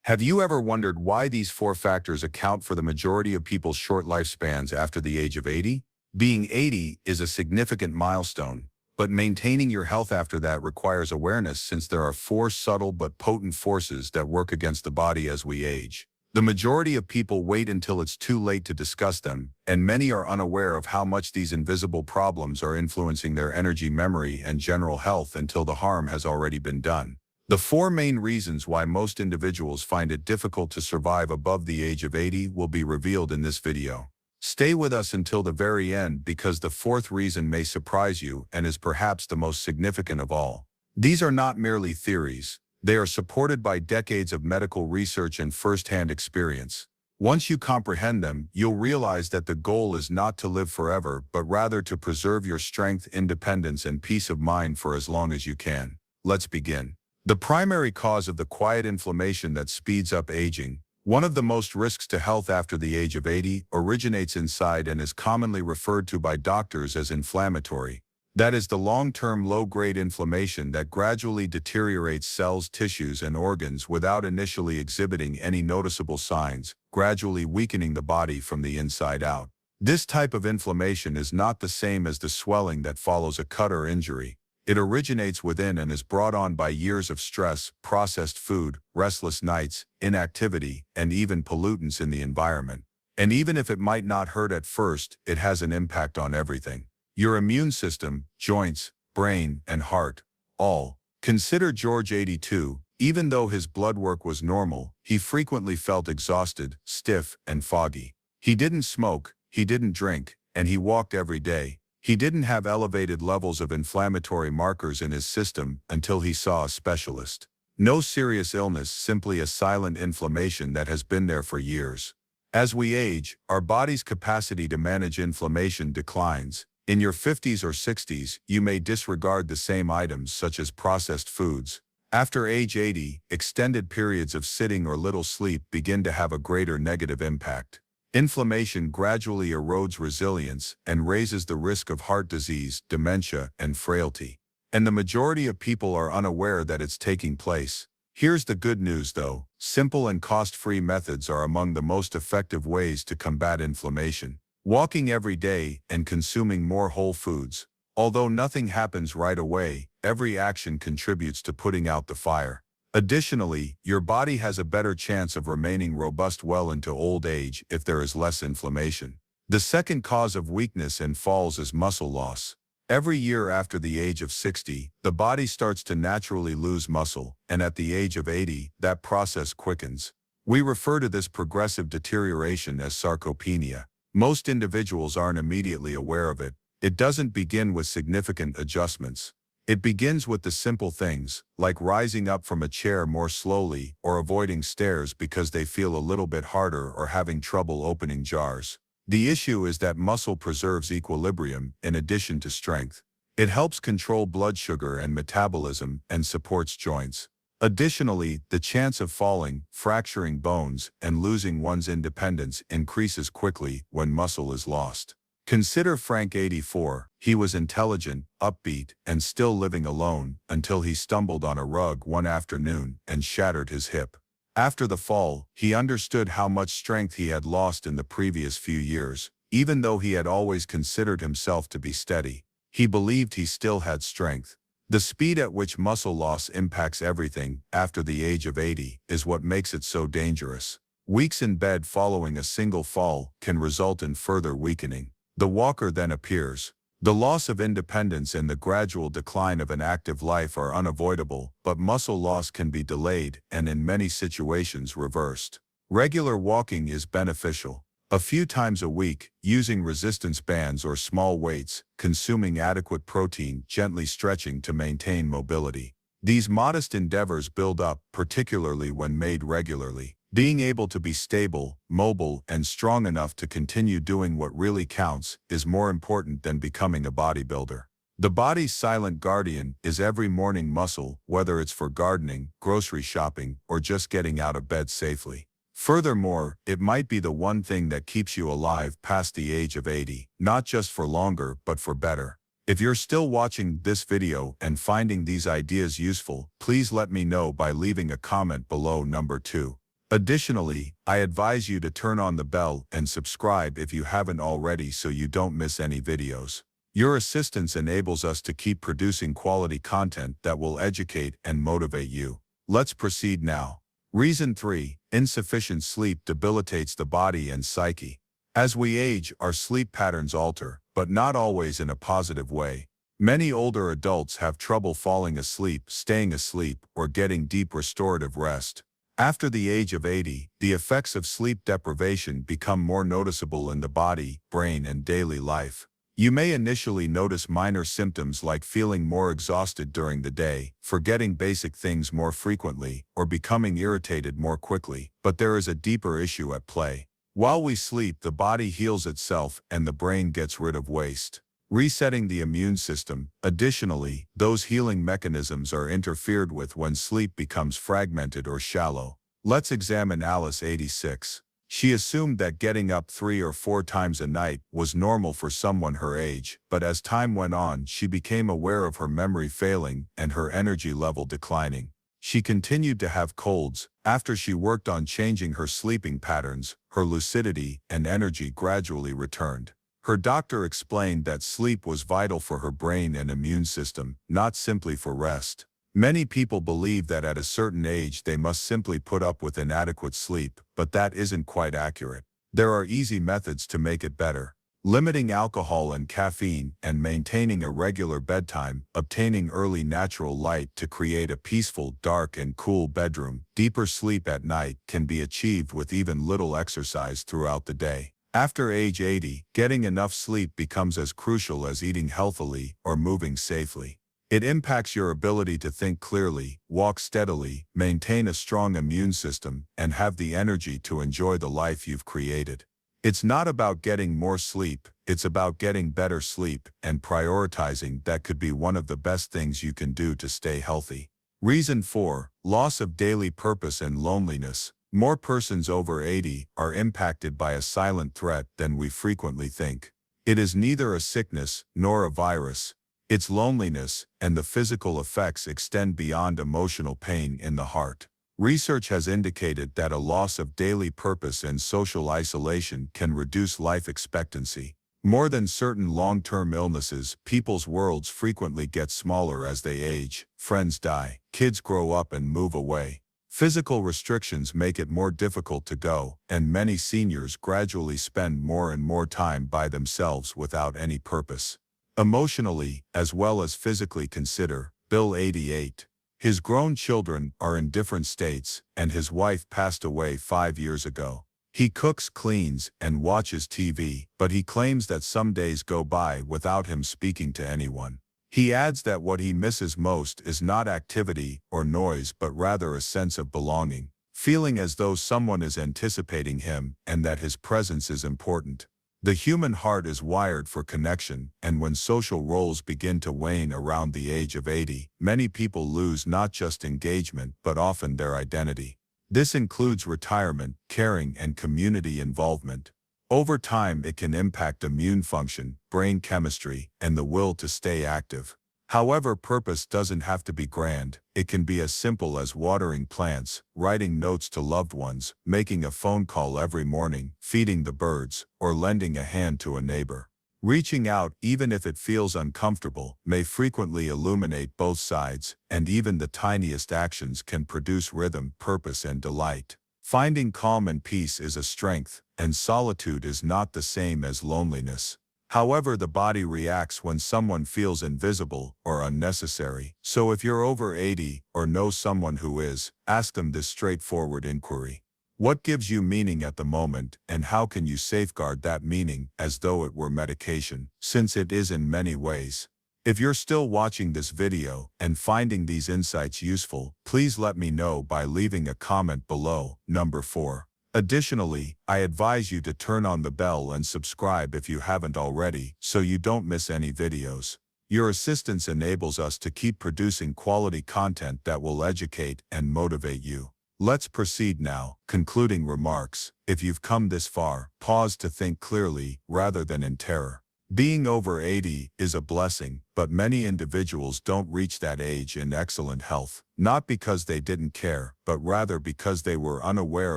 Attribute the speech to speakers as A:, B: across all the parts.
A: Have you ever wondered why these four factors account for the majority of people's short lifespans after the age of 80? Being 80 is a significant milestone, but maintaining your health after that requires awareness since there are four subtle but potent forces that work against the body as we age. The majority of people wait until it's too late to discuss them, and many are unaware of how much these invisible problems are influencing their energy, memory, and general health until the harm has already been done. The four main reasons why most individuals find it difficult to survive above the age of 80 will be revealed in this video. Stay with us until the very end because the fourth reason may surprise you and is perhaps the most significant of all. These are not merely theories. They are supported by decades of medical research and first-hand experience. Once you comprehend them, you'll realize that the goal is not to live forever, but rather to preserve your strength, independence, and peace of mind for as long as you can. Let's begin. The primary cause of the quiet inflammation that speeds up aging, one of the most risks to health after the age of 80, originates inside and is commonly referred to by doctors as inflammatory. That is the long-term low-grade inflammation that gradually deteriorates cells, tissues, and organs without initially exhibiting any noticeable signs, gradually weakening the body from the inside out. This type of inflammation is not the same as the swelling that follows a cut or injury. It originates within and is brought on by years of stress, processed food, restless nights, inactivity, and even pollutants in the environment. And even if it might not hurt at first, it has an impact on everything. Your immune system, joints, brain, and heart, all. Consider George, 82. Even though his blood work was normal, he frequently felt exhausted, stiff, and foggy. He didn't smoke, he didn't drink, and he walked every day. He didn't have elevated levels of inflammatory markers in his system until he saw a specialist. No serious illness, simply a silent inflammation that has been there for years. As we age, our body's capacity to manage inflammation declines. In your 50s or 60s, you may disregard the same items such as processed foods. After age 80, extended periods of sitting or little sleep begin to have a greater negative impact. Inflammation gradually erodes resilience and raises the risk of heart disease, dementia, and frailty. And the majority of people are unaware that it's taking place. Here's the good news though. Simple and cost-free methods are among the most effective ways to combat inflammation. Walking every day and consuming more whole foods. Although nothing happens right away, every action contributes to putting out the fire. Additionally, your body has a better chance of remaining robust well into old age if there is less inflammation. The second cause of weakness and falls is muscle loss. Every year after the age of 60, the body starts to naturally lose muscle, and at the age of 80, that process quickens. We refer to this progressive deterioration as sarcopenia. Most individuals aren't immediately aware of it. It doesn't begin with significant adjustments. It begins with the simple things, like rising up from a chair more slowly or avoiding stairs because they feel a little bit harder or having trouble opening jars. The issue is that muscle preserves equilibrium in addition to strength. It helps control blood sugar and metabolism and supports joints. Additionally, the chance of falling, fracturing bones, and losing one's independence increases quickly when muscle is lost. Consider Frank, 84. He was intelligent, upbeat, and still living alone until he stumbled on a rug one afternoon and shattered his hip. After the fall, he understood how much strength he had lost in the previous few years. Even though he had always considered himself to be steady, he believed he still had strength. The speed at which muscle loss impacts everything after the age of 80 is what makes it so dangerous. Weeks in bed following a single fall can result in further weakening. The walker then appears. The loss of independence and the gradual decline of an active life are unavoidable, but muscle loss can be delayed and in many situations reversed. Regular walking is beneficial. A few times a week, using resistance bands or small weights, consuming adequate protein, gently stretching to maintain mobility. These modest endeavors build up, particularly when made regularly. Being able to be stable, mobile, and strong enough to continue doing what really counts is more important than becoming a bodybuilder. The body's silent guardian is every morning muscle, whether it's for gardening, grocery shopping, or just getting out of bed safely. Furthermore, it might be the one thing that keeps you alive past the age of 80, not just for longer, but for better. If you're still watching this video and finding these ideas useful, please let me know by leaving a comment below. Number 2. Additionally, I advise you to turn on the bell and subscribe if you haven't already so you don't miss any videos. Your assistance enables us to keep producing quality content that will educate and motivate you. Let's proceed now. Reason 3. Insufficient sleep debilitates the body and psyche. As we age, our sleep patterns alter, but not always in a positive way. Many older adults have trouble falling asleep, staying asleep, or getting deep restorative rest. After the age of 80, the effects of sleep deprivation become more noticeable in the body, brain, and daily life. You may initially notice minor symptoms like feeling more exhausted during the day, forgetting basic things more frequently, or becoming irritated more quickly, but there is a deeper issue at play. While we sleep, the body heals itself and the brain gets rid of waste, resetting the immune system. Additionally, those healing mechanisms are interfered with when sleep becomes fragmented or shallow. Let's examine Alice, 86. She assumed that getting up 3 or 4 times a night was normal for someone her age, but as time went on, she became aware of her memory failing and her energy level declining. She continued to have colds. After she worked on changing her sleeping patterns, her lucidity and energy gradually returned. Her doctor explained that sleep was vital for her brain and immune system, not simply for rest. Many people believe that at a certain age they must simply put up with inadequate sleep, but that isn't quite accurate. There are easy methods to make it better. Limiting alcohol and caffeine and maintaining a regular bedtime, obtaining early natural light to create a peaceful, dark and cool bedroom. Deeper sleep at night can be achieved with even little exercise throughout the day. After age 80, getting enough sleep becomes as crucial as eating healthily or moving safely. It impacts your ability to think clearly, walk steadily, maintain a strong immune system, and have the energy to enjoy the life you've created. It's not about getting more sleep, it's about getting better sleep, and prioritizing that could be one of the best things you can do to stay healthy. Reason 4. Loss of daily purpose and loneliness. More persons over 80 are impacted by a silent threat than we frequently think. It is neither a sickness nor a virus. It's loneliness, and the physical effects extend beyond emotional pain in the heart. Research has indicated that a loss of daily purpose and social isolation can reduce life expectancy. More than certain long-term illnesses, people's worlds frequently get smaller as they age. Friends die, kids grow up and move away. Physical restrictions make it more difficult to go, and many seniors gradually spend more and more time by themselves without any purpose. Emotionally, as well as physically, consider Bill, 88. His grown children are in different states, and his wife passed away 5 years ago. He cooks, cleans, and watches TV, but he claims that some days go by without him speaking to anyone. He adds that what he misses most is not activity or noise but rather a sense of belonging, feeling as though someone is anticipating him and that his presence is important. The human heart is wired for connection, and when social roles begin to wane around the age of 80, many people lose not just engagement but often their identity. This includes retirement, caring, and community involvement. Over time, it can impact immune function, brain chemistry, and the will to stay active. However, purpose doesn't have to be grand. It can be as simple as watering plants, writing notes to loved ones, making a phone call every morning, feeding the birds, or lending a hand to a neighbor. Reaching out, even if it feels uncomfortable, may frequently illuminate both sides, and even the tiniest actions can produce rhythm, purpose, and delight. Finding calm and peace is a strength, and solitude is not the same as loneliness. However, the body reacts when someone feels invisible or unnecessary. So if you're over 80 or know someone who is, ask them this straightforward inquiry. What gives you meaning at the moment, and how can you safeguard that meaning as though it were medication, since it is in many ways? If you're still watching this video and finding these insights useful, please let me know by leaving a comment below. Number 4. Additionally, I advise you to turn on the bell and subscribe if you haven't already, so you don't miss any videos. Your assistance enables us to keep producing quality content that will educate and motivate you. Let's proceed now. Concluding remarks. If you've come this far, pause to think clearly rather than in terror. Being over 80 is a blessing, but many individuals don't reach that age in excellent health, not because they didn't care, but rather because they were unaware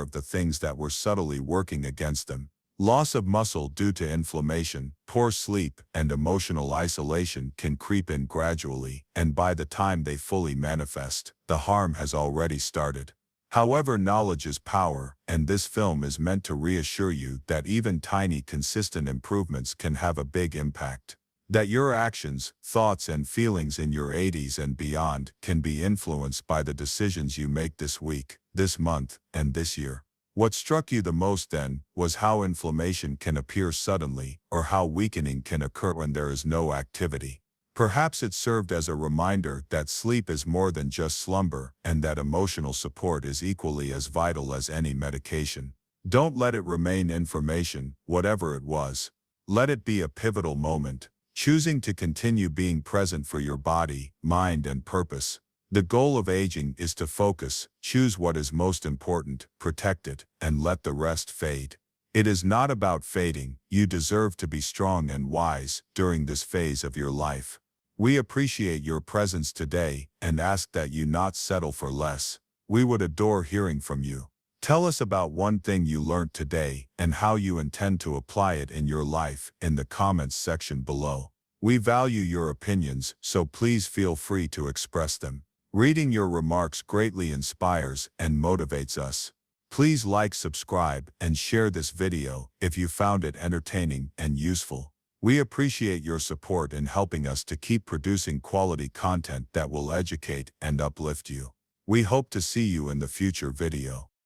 A: of the things that were subtly working against them. Loss of muscle due to inflammation, poor sleep, and emotional isolation can creep in gradually, and by the time they fully manifest, the harm has already started. However, knowledge is power, and this film is meant to reassure you that even tiny, consistent improvements can have a big impact. That your actions, thoughts, and feelings in your 80s and beyond can be influenced by the decisions you make this week, this month, and this year. What struck you the most then was how inflammation can appear suddenly, or how weakening can occur when there is no activity. Perhaps it served as a reminder that sleep is more than just slumber, and that emotional support is equally as vital as any medication. Don't let it remain information, whatever it was. Let it be a pivotal moment, choosing to continue being present for your body, mind, and purpose. The goal of aging is to focus, choose what is most important, protect it, and let the rest fade. It is not about fading. You deserve to be strong and wise during this phase of your life. We appreciate your presence today and ask that you not settle for less. We would adore hearing from you. Tell us about one thing you learned today and how you intend to apply it in your life in the comments section below. We value your opinions, so please feel free to express them. Reading your remarks greatly inspires and motivates us. Please like, subscribe, and share this video if you found it entertaining and useful. We appreciate your support in helping us to keep producing quality content that will educate and uplift you. We hope to see you in the future video.